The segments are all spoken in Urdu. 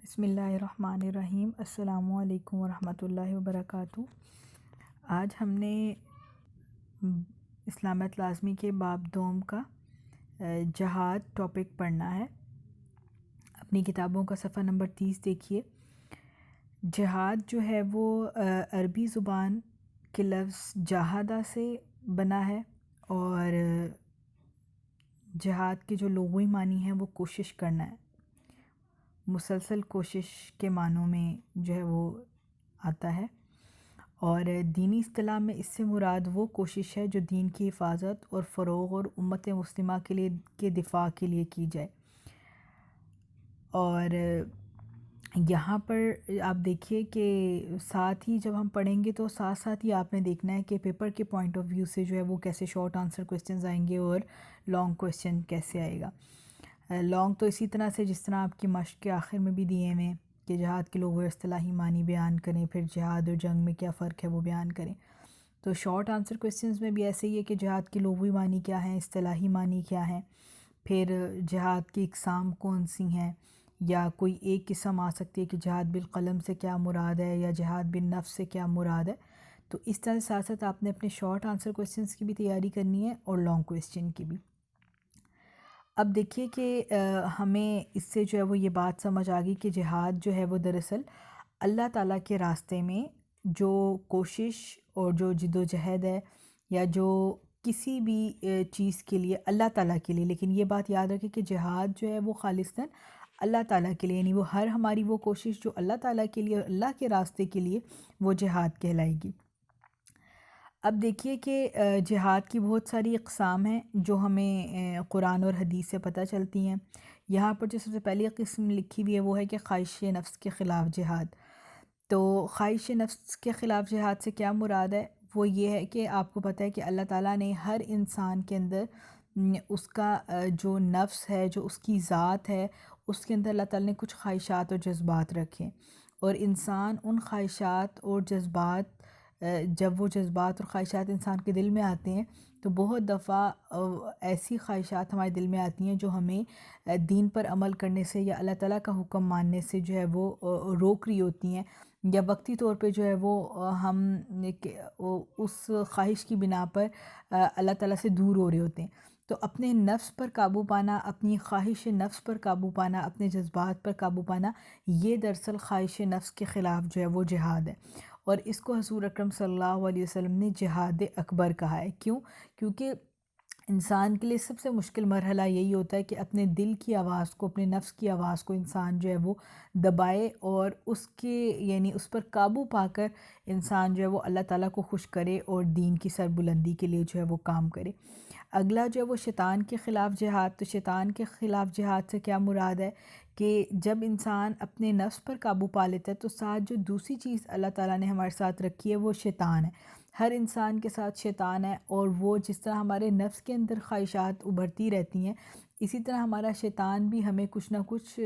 بسم اللہ الرحمن الرحیم۔ السلام علیکم ورحمۃ اللہ وبرکاتہ۔ آج ہم نے اسلامیت لازمی کے باب دوم کا جہاد ٹاپک پڑھنا ہے۔ اپنی کتابوں کا صفحہ نمبر 30 دیکھیے۔ جہاد جو ہے وہ عربی زبان کے لفظ جاہدہ سے بنا ہے، اور جہاد کے جو لغوی معنی ہیں وہ کوشش کرنا ہے، مسلسل کوشش کے معنوں میں جو ہے وہ آتا ہے، اور دینی اصطلاح میں اس سے مراد وہ کوشش ہے جو دین کی حفاظت اور فروغ اور امت مسلمہ کے دفاع کے لیے کی جائے۔ اور یہاں پر آپ دیکھیے کہ ساتھ ہی جب ہم پڑھیں گے تو ساتھ ساتھ ہی آپ نے دیکھنا ہے کہ پیپر کے پوائنٹ آف ویو سے جو ہے وہ کیسے شارٹ آنسر کویسچنز آئیں گے اور لانگ کویسچن کیسے آئے گا۔ لانگ تو اسی طرح سے جس طرح آپ کی مشق کے آخر میں بھی دیے ہوئے کہ جہاد کے لغوی اصطلاحی معنی بیان کریں، پھر جہاد اور جنگ میں کیا فرق ہے وہ بیان کریں۔ تو شارٹ آنسر کویسچنز میں بھی ایسے ہی ہے کہ جہاد کے لغوی معنی کیا ہیں، اصطلاحی معنی کیا ہیں، پھر جہاد کی اقسام کون سی ہیں، یا کوئی ایک قسم آ سکتی ہے کہ جہاد بالقلم سے کیا مراد ہے، یا جہاد بالنفس سے کیا مراد ہے۔ تو اس طرح ساتھ ساتھ آپ نے اپنے شارٹ آنسر کویسچنز کی بھی تیاری کرنی ہے اور لانگ کویسچن کی بھی۔ اب دیکھیے کہ ہمیں اس سے جو ہے وہ یہ بات سمجھ آ گئی کہ جہاد جو ہے وہ دراصل اللہ تعالیٰ کے راستے میں جو کوشش اور جو جد و جہد ہے، یا جو کسی بھی چیز کے لیے اللہ تعالیٰ کے لیے، لیکن یہ بات یاد رکھیں کہ جہاد جو ہے وہ خالصتاً اللہ تعالیٰ کے لیے، یعنی وہ ہر ہماری وہ کوشش جو اللہ تعالیٰ کے لیے، اللہ کے راستے کے لیے، وہ جہاد کہلائے گی۔ اب دیکھیے کہ جہاد کی بہت ساری اقسام ہیں جو ہمیں قرآن اور حدیث سے پتہ چلتی ہیں۔ یہاں پر جو سب سے پہلی قسم لکھی ہوئی ہے وہ ہے کہ خواہش نفس کے خلاف جہاد۔ تو خواہش نفس کے خلاف جہاد سے کیا مراد ہے؟ وہ یہ ہے کہ آپ کو پتہ ہے کہ اللہ تعالیٰ نے ہر انسان کے اندر اس کا جو نفس ہے، جو اس کی ذات ہے، اس کے اندر اللہ تعالیٰ نے کچھ خواہشات اور جذبات رکھے، اور انسان ان خواہشات اور جذبات جب وہ جذبات اور خواہشات انسان کے دل میں آتے ہیں تو بہت دفعہ ایسی خواہشات ہمارے دل میں آتی ہیں جو ہمیں دین پر عمل کرنے سے یا اللہ تعالیٰ کا حکم ماننے سے جو ہے وہ روک رہی ہوتی ہیں، یا وقتی طور پہ جو ہے وہ ہم اس خواہش کی بنا پر اللہ تعالیٰ سے دور ہو رہے ہوتے ہیں۔ تو اپنے نفس پر قابو پانا، اپنی خواہش نفس پر قابو پانا، اپنے جذبات پر قابو پانا، یہ دراصل خواہش نفس کے خلاف جو ہے وہ جہاد ہے، اور اس کو حضور اکرم صلی اللہ علیہ وسلم نے جہاد اکبر کہا ہے۔ کیوں؟ کیونکہ انسان کے لیے سب سے مشکل مرحلہ یہی ہوتا ہے کہ اپنے دل کی آواز کو، اپنے نفس کی آواز کو انسان جو ہے وہ دبائے، اور اس کے یعنی اس پر قابو پا کر انسان جو ہے وہ اللہ تعالیٰ کو خوش کرے اور دین کی سربلندی کے لیے جو ہے وہ کام کرے۔ اگلا جو ہے وہ شیطان کے خلاف جہاد۔ تو شیطان کے خلاف جہاد سے کیا مراد ہے کہ جب انسان اپنے نفس پر قابو پا لیتا ہے تو ساتھ جو دوسری چیز اللہ تعالیٰ نے ہمارے ساتھ رکھی ہے وہ شیطان ہے۔ ہر انسان کے ساتھ شیطان ہے، اور وہ جس طرح ہمارے نفس کے اندر خواہشات ابھرتی رہتی ہیں، اسی طرح ہمارا شیطان بھی ہمیں کچھ نہ کچھ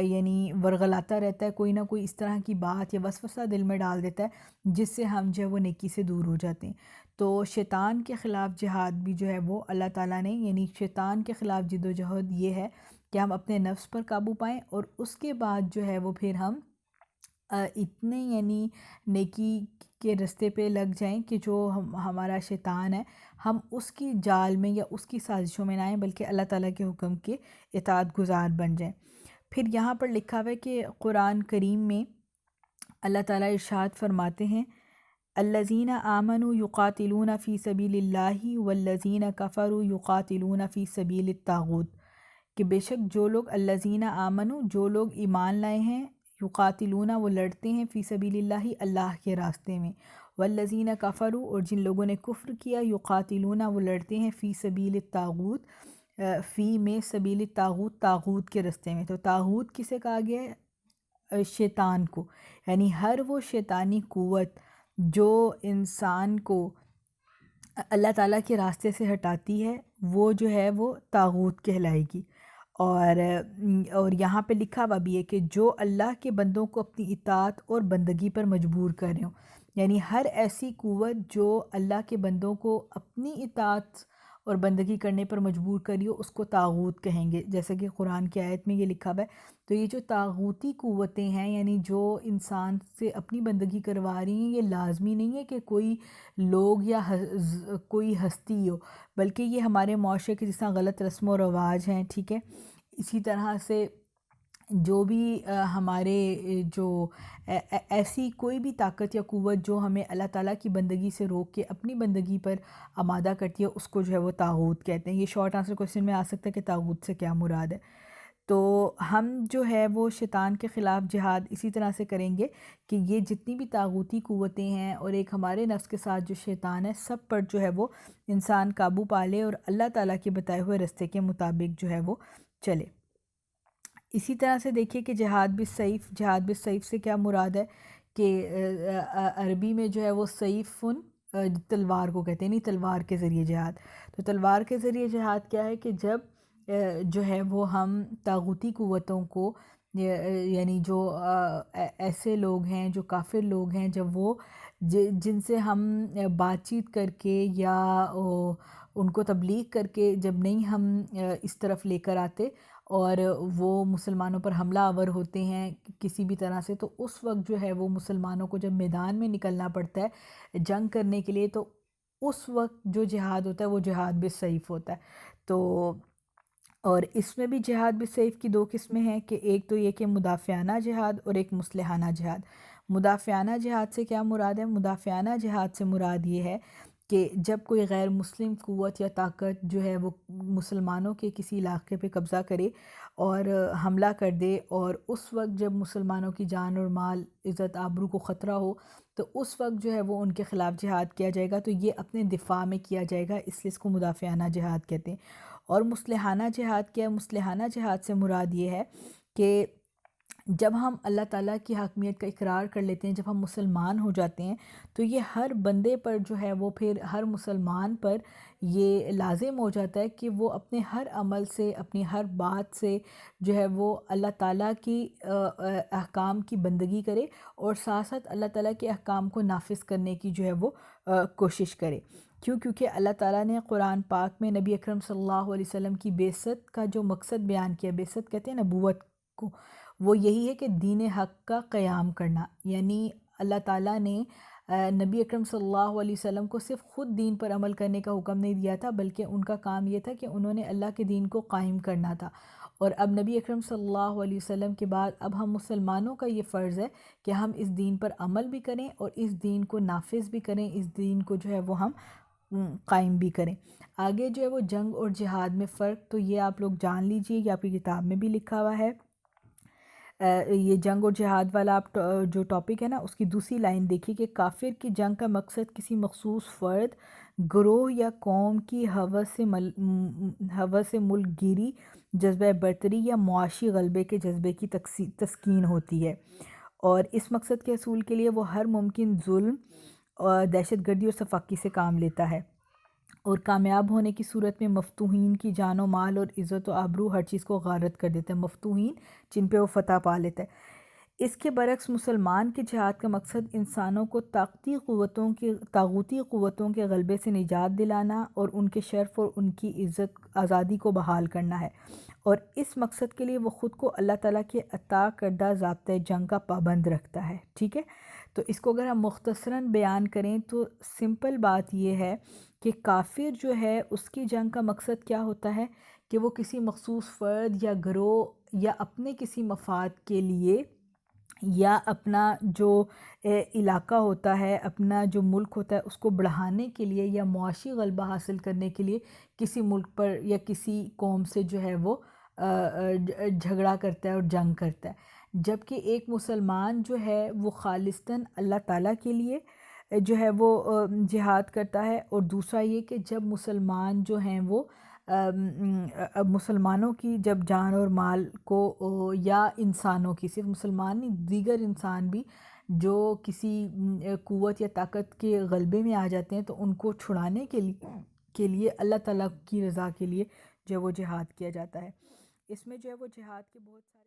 یعنی ورغلاتا رہتا ہے، کوئی نہ کوئی اس طرح کی بات یا وسوسہ دل میں ڈال دیتا ہے جس سے ہم جو ہے وہ نیکی سے دور ہو جاتے ہیں۔ تو شیطان کے خلاف جہاد بھی جو ہے وہ اللہ تعالیٰ نے، یعنی شیطان کے خلاف جد و جہد یہ ہے کہ ہم اپنے نفس پر قابو پائیں، اور اس کے بعد جو ہے وہ پھر ہم اتنے یعنی نیکی کے رستے پہ لگ جائیں کہ جو ہمارا شیطان ہے ہم اس کی جال میں یا اس کی سازشوں میں نہ آئیں، بلکہ اللہ تعالیٰ کے حکم کے اطاعت گزار بن جائیں۔ پھر یہاں پر لکھا ہوا ہے کہ قرآن کریم میں اللہ تعالیٰ ارشاد فرماتے ہیں، الذین آمنوا یقاتلون فی سبیل اللہ والذین کفروا یقاتلون فی سبیل الطاغوت، کہ بے شک جو لوگ الذین آمنوا، جو لوگ ایمان لائے ہیں، یقاتلون وہ لڑتے ہیں، فی سبیل اللہ اللہ کے راستے میں، والذین کفروا اور جن لوگوں نے کفر کیا، یقاتلون وہ لڑتے ہیں، فی سبیل الطاغوت، فی میں سبیل الطاغوت، طاغوت کے راستے میں۔ تو طاغوت کسے کہا گیا ہے؟ شیطان کو، یعنی ہر وہ شیطانی قوت جو انسان کو اللہ تعالیٰ کے راستے سے ہٹاتی ہے وہ جو ہے وہ طاغوت کہلائے گی۔ اور یہاں پہ لکھا ہوا بھی ہے کہ جو اللہ کے بندوں کو اپنی اطاعت اور بندگی پر مجبور کر رہے ہوں، یعنی ہر ایسی قوت جو اللہ کے بندوں کو اپنی اطاعت اور بندگی کرنے پر مجبور کری ہو اس کو طاغوت کہیں گے، جیسا کہ قرآن کی آیت میں یہ لکھا ہوا ہے۔ تو یہ جو طاغوتی قوتیں ہیں، یعنی جو انسان سے اپنی بندگی کروا رہی ہیں، یہ لازمی نہیں ہے کہ کوئی لوگ یا کوئی ہستی ہو، بلکہ یہ ہمارے معاشرے کے جس طرح غلط رسم و رواج ہیں، ٹھیک ہے، اسی طرح سے جو بھی ہمارے جو ایسی کوئی بھی طاقت یا قوت جو ہمیں اللہ تعالیٰ کی بندگی سے روک کے اپنی بندگی پر آمادہ کرتی ہے، اس کو جو ہے وہ طاغوت کہتے ہیں۔ یہ شارٹ آنسر کوسچن میں آ سکتا ہے کہ طاغوت سے کیا مراد ہے۔ تو ہم جو ہے وہ شیطان کے خلاف جہاد اسی طرح سے کریں گے کہ یہ جتنی بھی طاغوتی قوتیں ہیں اور ایک ہمارے نفس کے ساتھ جو شیطان ہے، سب پر جو ہے وہ انسان قابو پالے اور اللہ تعالیٰ کے بتائے ہوئے رستے کے مطابق جو ہے وہ چلے۔ اسی طرح سے دیکھیے کہ جہاد بالسیف سے کیا مراد ہے کہ عربی میں جو ہے وہ سیفن تلوار کو کہتے ہیں، نہیں تلوار کے ذریعے جہاد۔ تو تلوار کے ذریعے جہاد کیا ہے کہ جب جو ہے وہ ہم طاغوتی قوتوں کو، یعنی جو ایسے لوگ ہیں جو کافر لوگ ہیں، جب وہ جن سے ہم بات چیت کر کے یا ان کو تبلیغ کر کے جب نہیں ہم اس طرف لے کر آتے اور وہ مسلمانوں پر حملہ آور ہوتے ہیں کسی بھی طرح سے، تو اس وقت جو ہے وہ مسلمانوں کو جب میدان میں نکلنا پڑتا ہے جنگ کرنے کے لیے، تو اس وقت جو جہاد ہوتا ہے وہ جہاد بالسیف ہوتا ہے۔ تو اور اس میں بھی جہاد بالسیف کی دو قسمیں ہیں کہ ایک تو یہ کہ مدافعانہ جہاد اور ایک مسلحانہ جہاد۔ مدافعانہ جہاد سے کیا مراد ہے؟ مدافعانہ جہاد سے مراد یہ ہے کہ جب کوئی غیر مسلم قوت یا طاقت جو ہے وہ مسلمانوں کے کسی علاقے پہ قبضہ کرے اور حملہ کر دے، اور اس وقت جب مسلمانوں کی جان اور مال، عزت آبرو کو خطرہ ہو، تو اس وقت جو ہے وہ ان کے خلاف جہاد کیا جائے گا۔ تو یہ اپنے دفاع میں کیا جائے گا، اس لیے اس کو مدافعانہ جہاد کہتے ہیں۔ اور مسلحانہ جہاد کیا ہے؟ مسلحانہ جہاد سے مراد یہ ہے کہ جب ہم اللہ تعالیٰ کی حاکمیت کا اقرار کر لیتے ہیں، جب ہم مسلمان ہو جاتے ہیں، تو یہ ہر بندے پر جو ہے وہ پھر ہر مسلمان پر یہ لازم ہو جاتا ہے کہ وہ اپنے ہر عمل سے، اپنی ہر بات سے جو ہے وہ اللہ تعالیٰ کی احکام کی بندگی کرے اور ساتھ ساتھ اللہ تعالیٰ کے احکام کو نافذ کرنے کی جو ہے وہ کوشش کرے۔ کیونکہ اللہ تعالیٰ نے قرآن پاک میں نبی اکرم صلی اللہ علیہ وسلم کی بعثت کا جو مقصد بیان کیا، بعثت کہتے ہیں نبوت کو، وہ یہی ہے کہ دین حق کا قیام کرنا، یعنی اللہ تعالیٰ نے نبی اکرم صلی اللہ علیہ وسلم کو صرف خود دین پر عمل کرنے کا حکم نہیں دیا تھا، بلکہ ان کا کام یہ تھا کہ انہوں نے اللہ کے دین کو قائم کرنا تھا۔ اور اب نبی اکرم صلی اللہ علیہ وسلم کے بعد اب ہم مسلمانوں کا یہ فرض ہے کہ ہم اس دین پر عمل بھی کریں اور اس دین کو نافذ بھی کریں، اس دین کو جو ہے وہ ہم قائم بھی کریں۔ آگے جو ہے وہ جنگ اور جہاد میں فرق، تو یہ آپ لوگ جان لیجئے، یہ آپ کی کتاب میں بھی لکھا ہوا ہے۔ یہ جنگ اور جہاد والا آپ جو ٹاپک ہے نا، اس کی دوسری لائن دیکھیے کہ کافر کی جنگ کا مقصد کسی مخصوص فرد، گروہ یا قوم کی ہوس ملک گیری، جذبہ برتری یا معاشی غلبے کے جذبے کی تسکین ہوتی ہے، اور اس مقصد کے حصول کے لیے وہ ہر ممکن ظلم اور دہشت گردی اور صفاقی سے کام لیتا ہے، اور کامیاب ہونے کی صورت میں مفتوحین کی جان و مال اور عزت و آبرو ہر چیز کو غارت کر دیتا ہے، مفتوحین جن پہ وہ فتح پا لیتا ہے۔ اس کے برعکس مسلمان کے جہاد کا مقصد انسانوں کو طاغوتی قوتوں کے غلبے سے نجات دلانا اور ان کے شرف اور ان کی عزت آزادی کو بحال کرنا ہے، اور اس مقصد کے لیے وہ خود کو اللہ تعالیٰ کے عطا کردہ ضابطۂ جنگ کا پابند رکھتا ہے، ٹھیک ہے۔ تو اس کو اگر ہم مختصراً بیان کریں تو سمپل بات یہ ہے کہ کافر جو ہے اس کی جنگ کا مقصد کیا ہوتا ہے کہ وہ کسی مخصوص فرد یا گروہ یا اپنے کسی مفاد کے لیے یا اپنا جو علاقہ ہوتا ہے، اپنا جو ملک ہوتا ہے، اس کو بڑھانے کے لیے یا معاشی غلبہ حاصل کرنے کے لیے کسی ملک پر یا کسی قوم سے جو ہے وہ جھگڑا کرتا ہے اور جنگ کرتا ہے۔ جبکہ ایک مسلمان جو ہے وہ خالصتاً اللہ تعالیٰ کے لیے جو ہے وہ جہاد کرتا ہے، اور دوسرا یہ کہ جب مسلمان جو ہیں وہ مسلمانوں کی جب جان اور مال کو یا انسانوں کی، صرف مسلمان نہیں دیگر انسان بھی جو کسی قوت یا طاقت کے غلبے میں آ جاتے ہیں، تو ان کو چھڑانے کے لیے اللہ تعالیٰ کی رضا کے لیے جو ہے وہ جہاد کیا جاتا ہے۔ اس میں جو ہے وہ جہاد کے بہت سارے